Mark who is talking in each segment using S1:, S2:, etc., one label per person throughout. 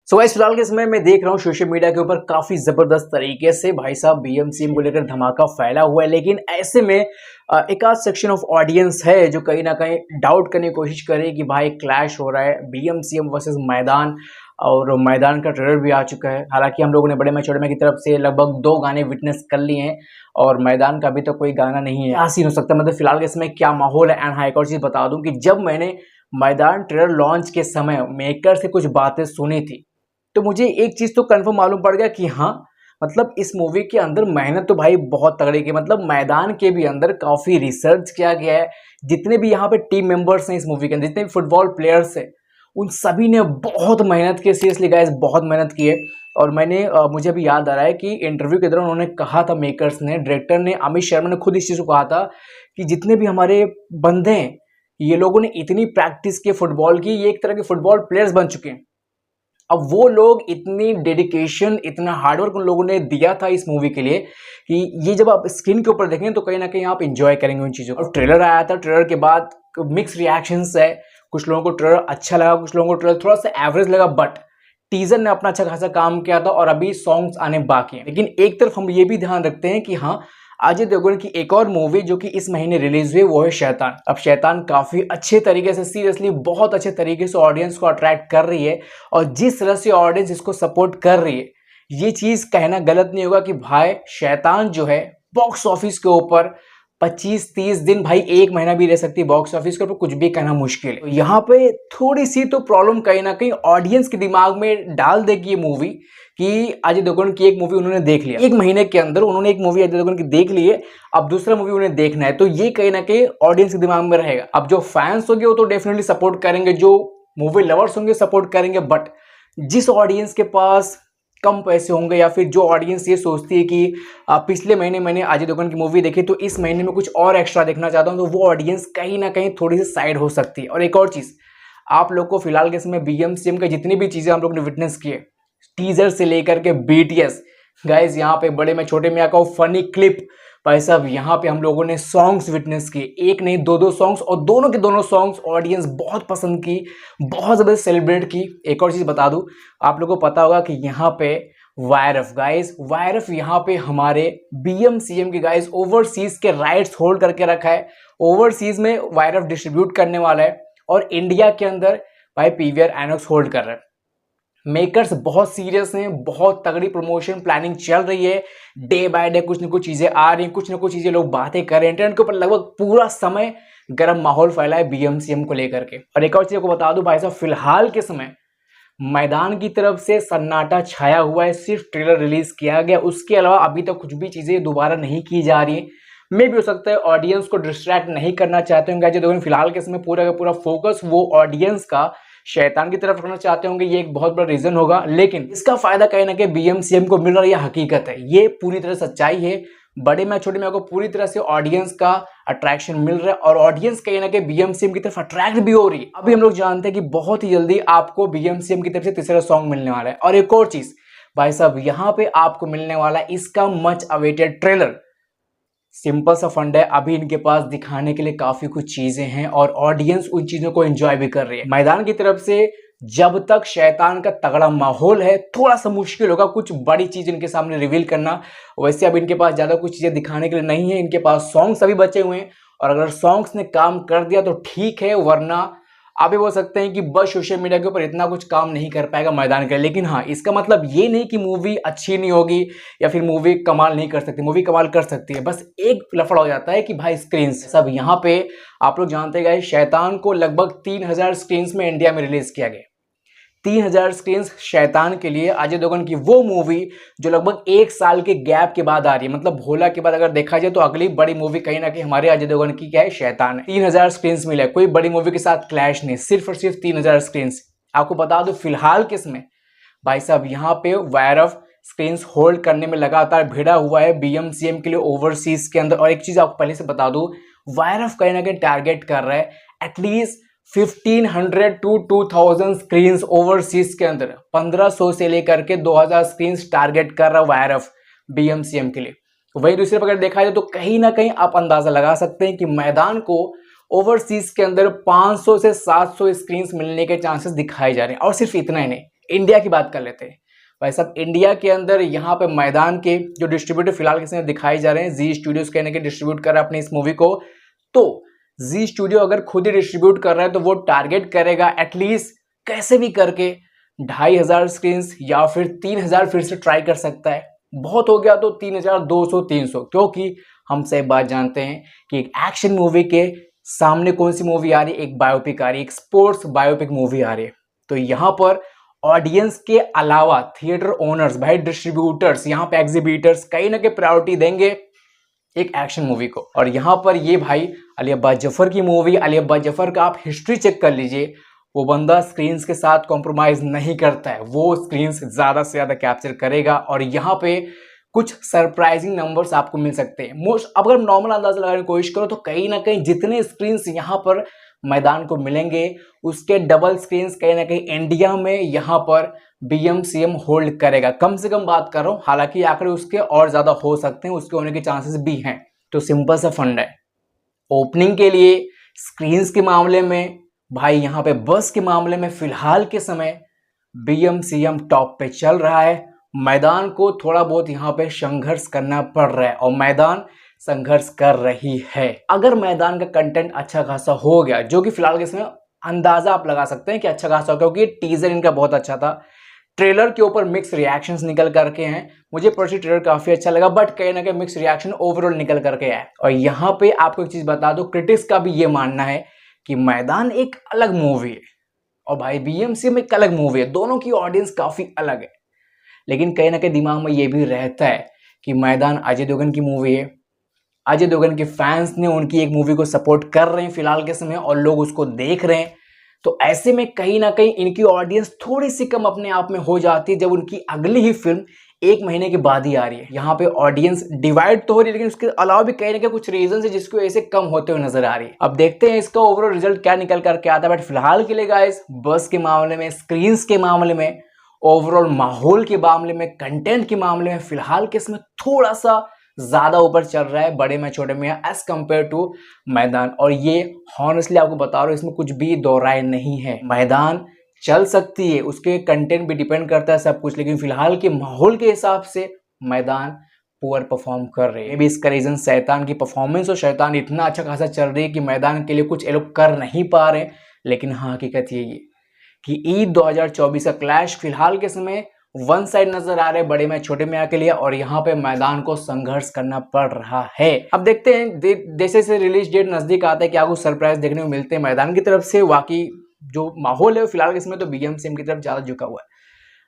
S1: So guys फिलहाल के समय मैं देख रहा हूँ सोशल मीडिया के ऊपर काफी जबरदस्त तरीके से भाई साहब बीएमसीएम को लेकर धमाका फैला हुआ है। लेकिन ऐसे में एक आध सेक्शन ऑफ ऑडियंस है जो कहीं ना कहीं डाउट करने की कोशिश करे कि भाई क्लैश हो रहा है बीएमसीएम वर्सेस मैदान। और मैदान का ट्रेलर भी आ चुका है। हालांकि हम लोगों ने बड़े मैच की तरफ से लगभग 2 गाने विटनेस कर लिए हैं और मैदान का अभी तक कोई गाना नहीं है। क्या सीन हो सकता है, मतलब फिलहाल के समय क्या माहौल है। एंड हाँ, एक और चीज बता दूं कि जब मैंने मैदान ट्रेलर लॉन्च के समय मेकर से कुछ बातें सुनी थी तो मुझे एक चीज तो कंफर्म मालूम पड़ गया कि हाँ, मतलब इस मूवी के अंदर मेहनत तो भाई बहुत तगड़े की, मतलब मैदान के भी अंदर काफी रिसर्च किया गया है। जितने भी यहाँ पे टीम मेंबर्स हैं इस मूवी के अंदर, जितने भी फुटबॉल प्लेयर्स हैं, उन सभी ने बहुत मेहनत की। सीरियसली गाइस, बहुत मेहनत की है। और मुझे अभी याद आ रहा है कि इंटरव्यू के दौरान उन्होंने कहा था, मेकर्स ने, डायरेक्टर ने, अमित शर्मा ने खुद इस चीज को कहा था कि जितने भी हमारे बंदे हैं ये लोगों ने इतनी प्रैक्टिस की फुटबॉल की, ये एक तरह के फुटबॉल प्लेयर्स बन चुके हैं। अब वो लोग इतनी डेडिकेशन, इतना हार्डवर्क उन लोगों ने दिया था इस मूवी के लिए कि ये जब आप स्क्रीन के ऊपर देखेंगे तो कहीं ना कहीं आप एंजॉय करेंगे उन चीज़ों को। और ट्रेलर आया था, ट्रेलर के बाद मिक्स रिएक्शंस है। कुछ लोगों को ट्रेलर अच्छा लगा, कुछ लोगों को ट्रेलर थोड़ा सा एवरेज लगा, बट टीजर ने अपना अच्छा खासा काम किया था और अभी सॉन्ग्स आने बाकी हैं। लेकिन एक तरफ हम ये भी ध्यान रखते हैं कि हाँ, अजय देवगन की एक और मूवी जो कि इस महीने रिलीज हुई वो है शैतान। अब शैतान काफी अच्छे तरीके से, सीरियसली बहुत अच्छे तरीके से ऑडियंस को अट्रैक्ट कर रही है। और जिस तरह से ऑडियंस इसको सपोर्ट कर रही है, ये चीज कहना गलत नहीं होगा कि भाई शैतान जो है बॉक्स ऑफिस के ऊपर 25-30 दिन, भाई 1 महीना भी रह सकती है बॉक्स ऑफिस के ऊपर, कुछ भी कहना मुश्किल है। यहाँ पे थोड़ी सी तो प्रॉब्लम कहीं ना कहीं ऑडियंस के दिमाग में डाल देगी ये मूवी कि अजय देवगन की एक मूवी उन्होंने देख लिया, 1 महीने के अंदर उन्होंने एक मूवी अजय देवगन की देख ली है, अब दूसरा मूवी उन्हें देखना है, तो ये कहीं ना कहीं ऑडियंस के दिमाग में रहेगा। अब जो फैंस होंगे वो तो डेफिनेटली सपोर्ट करेंगे, जो मूवी लवर्स होंगे सपोर्ट करेंगे, बट जिस ऑडियंस के पास कम पैसे होंगे या फिर जो ऑडियंस ये सोचती है कि पिछले महीने मैंने अजय देवगन की मूवी देखी तो इस महीने में कुछ और एक्स्ट्रा देखना चाहता हूं, तो वो ऑडियंस कहीं ना कहीं थोड़ी सी साइड हो सकती है। और एक और चीज, आप लोग को फिलहाल के समय बीएमसीएम का जितनी भी चीजें हम लोग ने विटनेस किए, टीजर से लेकर के बीटीएस, गाइस यहाँ पे बड़े में छोटे में आका फनी क्लिप, भाई साहब यहाँ पे हम लोगों ने सॉन्ग्स विटनेस किए, एक नहीं 2-2 सॉन्ग्स, और दोनों के दोनों सॉन्ग्स ऑडियंस बहुत पसंद की, बहुत ज़्यादा सेलिब्रेट की। एक और चीज़ बता दूं, आप लोगों को पता होगा कि यहाँ पे वायरफ, गाइस वायरफ यहाँ पे हमारे बीएमसीएम के गाइस ओवरसीज के राइट्स होल्ड करके रखा है। ओवरसीज में वायरफ डिस्ट्रीब्यूट करने वाला है और इंडिया के अंदर भाई पीवीआर आइनॉक्स होल्ड कर रहा है। मेकर्स बहुत सीरियस हैं, बहुत तगड़ी प्रमोशन प्लानिंग चल रही है, डे बाय डे कुछ न कुछ चीजें आ रही हैं, कुछ न कुछ चीजें लोग बातें कर रहे हैं। इंटरनेट के ऊपर लगभग पूरा समय गर्म माहौल फैला है बीएमसीएम को लेकर के। और एक और चीज को बता दूं भाई साहब, फिलहाल के समय मैदान की तरफ से सन्नाटा छाया हुआ है, सिर्फ ट्रेलर रिलीज किया गया, उसके अलावा अभी तक कुछ भी चीजें दोबारा नहीं की जा रही है। मे भी हो सकता है ऑडियंस को डिस्ट्रैक्ट नहीं करना चाहते होंगे अजय देवगन, फिलहाल के समय पूरा का पूरा फोकस वो ऑडियंस का शैतान की तरफ रखना चाहते होंगे, ये एक बहुत बड़ा रीजन होगा। लेकिन इसका फायदा कहीं ना कहीं बीएमसीएम को मिल रहा है, यह हकीकत है, ये पूरी तरह सच्चाई है। बड़े में छोटे में आपको पूरी तरह से ऑडियंस का अट्रैक्शन मिल रहा है और ऑडियंस कहीं ना कहीं बीएमसीएम की तरफ अट्रैक्ट भी हो रही है। अभी हम लोग जानते हैं कि बहुत ही जल्दी आपको बीएमसीएम की तरफ से तीसरा सॉन्ग मिलने वाला है। और एक और चीज भाई साहब, यहाँ पे आपको मिलने वाला है इसका मच अवेटेड ट्रेलर। सिंपल सा फंड है, अभी इनके पास दिखाने के लिए काफी कुछ चीजें हैं और ऑडियंस उन चीजों को एंजॉय भी कर रही है। मैदान की तरफ से जब तक शैतान का तगड़ा माहौल है, थोड़ा सा मुश्किल होगा कुछ बड़ी चीज इनके सामने रिवील करना। वैसे अब इनके पास ज्यादा कुछ चीजें दिखाने के लिए नहीं है, इनके पास सॉन्ग्स अभी बचे हुए हैं और अगर सॉन्ग्स ने काम कर दिया तो ठीक है, वरना आप ये बोल सकते हैं कि बस सोशल मीडिया के ऊपर इतना कुछ काम नहीं कर पाएगा मैदान के लिए। लेकिन हाँ, इसका मतलब ये नहीं कि मूवी अच्छी नहीं होगी या फिर मूवी कमाल नहीं कर सकती, मूवी कमाल कर सकती है, बस एक लफड़ा हो जाता है कि भाई स्क्रीन सब। यहाँ पे आप लोग जानते गए शैतान को लगभग 3000 स्क्रीन में इंडिया में रिलीज किया गया। 3000 स्क्रीन शैतान के लिए अजय देवगन की वो मूवी जो लगभग 1 साल के गैप के बाद आ रही है, मतलब भोला के बाद अगर देखा जाए तो अगली बड़ी मूवी कहीं ना कहीं हमारे अजय देवगन की क्या है, शैतान है। 3000 स्क्रीन मिला है, कोई बड़ी मूवी के साथ क्लैश नहीं, सिर्फ और सिर्फ 3000 स्क्रीन। आपको बता दो फिलहाल के समय भाई साहब यहाँ पे वायरफ स्क्रीन होल्ड करने में लगातार भिड़ा हुआ है बीएमसीएम के लिए ओवरसीज के अंदर। और एक चीज आपको पहले से बता दूं, वायरफ कहीं ना कहीं टारगेट कर रहा है एटलीस्ट 1500 to 2000 स्क्रीन ओवरसीज के अंदर, 1500 से लेकर के 2000 स्क्रीन टारगेट कर रहा है वायरफ बीएमसीएम के लिए। वही दूसरे पर देखा जाए तो कहीं ना कहीं आप अंदाजा लगा सकते हैं कि मैदान को ओवरसीज के अंदर 500 से 700 स्क्रीन मिलने के चांसेस दिखाए जा रहे हैं। और सिर्फ इतना ही नहीं, इंडिया की बात कर लेते हैं भाई साहब। इंडिया के अंदर यहाँ पे मैदान के जो डिस्ट्रीब्यूटर फिलहाल के समय दिखाई जा रहे हैं, जी स्टूडियोज कहने के डिस्ट्रीब्यूट कर रहा है अपनी इस मूवी को। तो जी स्टूडियो अगर खुद ही डिस्ट्रीब्यूट कर रहा है तो वो टारगेट करेगा एटलीस्ट कैसे भी करके 2500 स्क्रीन या फिर 3000 फिर से ट्राई कर सकता है। बहुत हो गया तो 3200 300, क्योंकि हम सब बात जानते हैं कि एक एक्शन मूवी के सामने कौन सी मूवी आ रही है, एक बायोपिक आ रही है, एक स्पोर्ट्स बायोपिक मूवी आ रही है। तो यहाँ पर ऑडियंस के अलावा थिएटर ओनर्स भाई, डिस्ट्रीब्यूटर्स, यहाँ पे एग्जीबिटर्स कहीं ना कहीं प्रायोरिटी देंगे एक एक्शन मूवी को। और यहाँ पर ये भाई अली अब्बास जफर की मूवी, अली अब्बास जफर का आप हिस्ट्री चेक कर लीजिए, वो बंदा स्क्रीन्स के साथ कॉम्प्रोमाइज नहीं करता है, वो स्क्रीन्स ज्यादा से ज्यादा कैप्चर करेगा। और यहाँ पे कुछ सरप्राइजिंग नंबर्स आपको मिल सकते हैं। मोस्ट अगर नॉर्मल अंदाजा लगाने की कोशिश करो तो कहीं ना कहीं जितने स्क्रीन्स यहाँ पर मैदान को मिलेंगे उसके डबल स्क्रीन्स कहीं ना कहीं इंडिया में यहाँ पर बीएमसीएम होल्ड करेगा, कम से कम बात कर रहा हूँ। हालांकि आखिर उसके और ज्यादा हो सकते हैं, उसके होने के चांसेस भी हैं। तो सिंपल सा फंड है ओपनिंग के लिए स्क्रीन्स के मामले में भाई, यहाँ पे बस के मामले में फिलहाल के समय बीएमसीएम टॉप पे चल रहा है। मैदान को थोड़ा बहुत यहाँ पे संघर्ष करना पड़ रहा है और मैदान संघर्ष कर रही है। अगर मैदान का कंटेंट अच्छा खासा हो गया, जो कि फिलहाल के समय अंदाजा आप लगा सकते हैं कि अच्छा खासा हो, क्योंकि टीजर इनका बहुत अच्छा था, ट्रेलर के ऊपर मिक्स रिएक्शंस निकल करके हैं। मुझे पर्सनली ट्रेलर काफी अच्छा लगा, बट कहीं ना कहीं मिक्स रिएक्शन ओवरऑल निकल करके आया। और यहाँ पे आपको एक चीज बता दो, क्रिटिक्स का भी ये मानना है कि मैदान एक अलग मूवी है और भाई बीएमसीएम एक अलग मूवी है, दोनों की ऑडियंस काफी अलग है। लेकिन कहीं ना कहीं दिमाग में ये भी रहता है कि मैदान अजय देवगन की मूवी है, अजय देवगन के फैंस ने उनकी एक मूवी को सपोर्ट कर रहे हैं फिलहाल के समय और लोग उसको देख रहे हैं। तो ऐसे में कहीं ना कहीं इनकी ऑडियंस थोड़ी सी कम अपने आप में हो जाती है जब उनकी अगली ही फिल्म 1 महीने के बाद ही आ रही है। यहाँ पे ऑडियंस डिवाइड तो हो रही है, लेकिन उसके अलावा भी कहीं ना कहीं कुछ रीजन है जिसकी वजह से कम होते हुए नजर आ रही है। अब देखते हैं इसका ओवरऑल रिजल्ट क्या निकल करके आता है। बट फिलहाल के लिए गाइस, बस के मामले में, स्क्रीन के मामले में, ओवरऑल माहौल के मामले में, कंटेंट के मामले में फिलहाल के समय थोड़ा सा ज्यादा ऊपर चल रहा है बड़े में छोटे में एज कंपेयर टू मैदान। और ये हॉनेस्टली आपको बता रहा हूं, इसमें कुछ भी दो राय नहीं है। मैदान चल सकती है, उसके कंटेंट भी डिपेंड करता है सब कुछ, लेकिन फिलहाल के माहौल के हिसाब से मैदान पुअर परफॉर्म कर रही है। भी इसका रीजन शैतान की परफॉर्मेंस और शैतान इतना अच्छा खासा चल रही है कि मैदान के लिए कुछ ये लोग कर नहीं पा रहे। लेकिन हाँ, हकीकत यही है कि ईद 2024 का क्लैश फिलहाल के समय वन साइड नजर आ रहे बड़े में छोटे में के लिए, और यहाँ पे मैदान को संघर्ष करना पड़ रहा है। अब देखते हैं जैसे से रिलीज डेट नजदीक आता है क्या कुछ सरप्राइज देखने को मिलते हैं मैदान की तरफ से। बाकी जो माहौल है फिलहाल के समय तो बीएमसीएम की तरफ ज्यादा झुका हुआ है।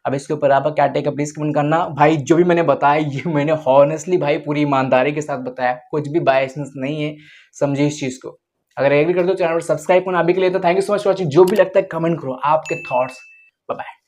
S1: अब इसके ऊपर आप क्या टेक प्लीज कमेंट करना भाई। जो भी मैंने बताया ये मैंने हॉनेस्टली भाई पूरी ईमानदारी के साथ बताया, कुछ भी बायसनेस नहीं है, समझिए इस चीज को। अगर एग्री कर दो चैनल पर सब्सक्राइब करना अभी के लिए तो thank you so much for watching. जो भी लगता है कमेंट करो आपके थॉट्स। Bye bye.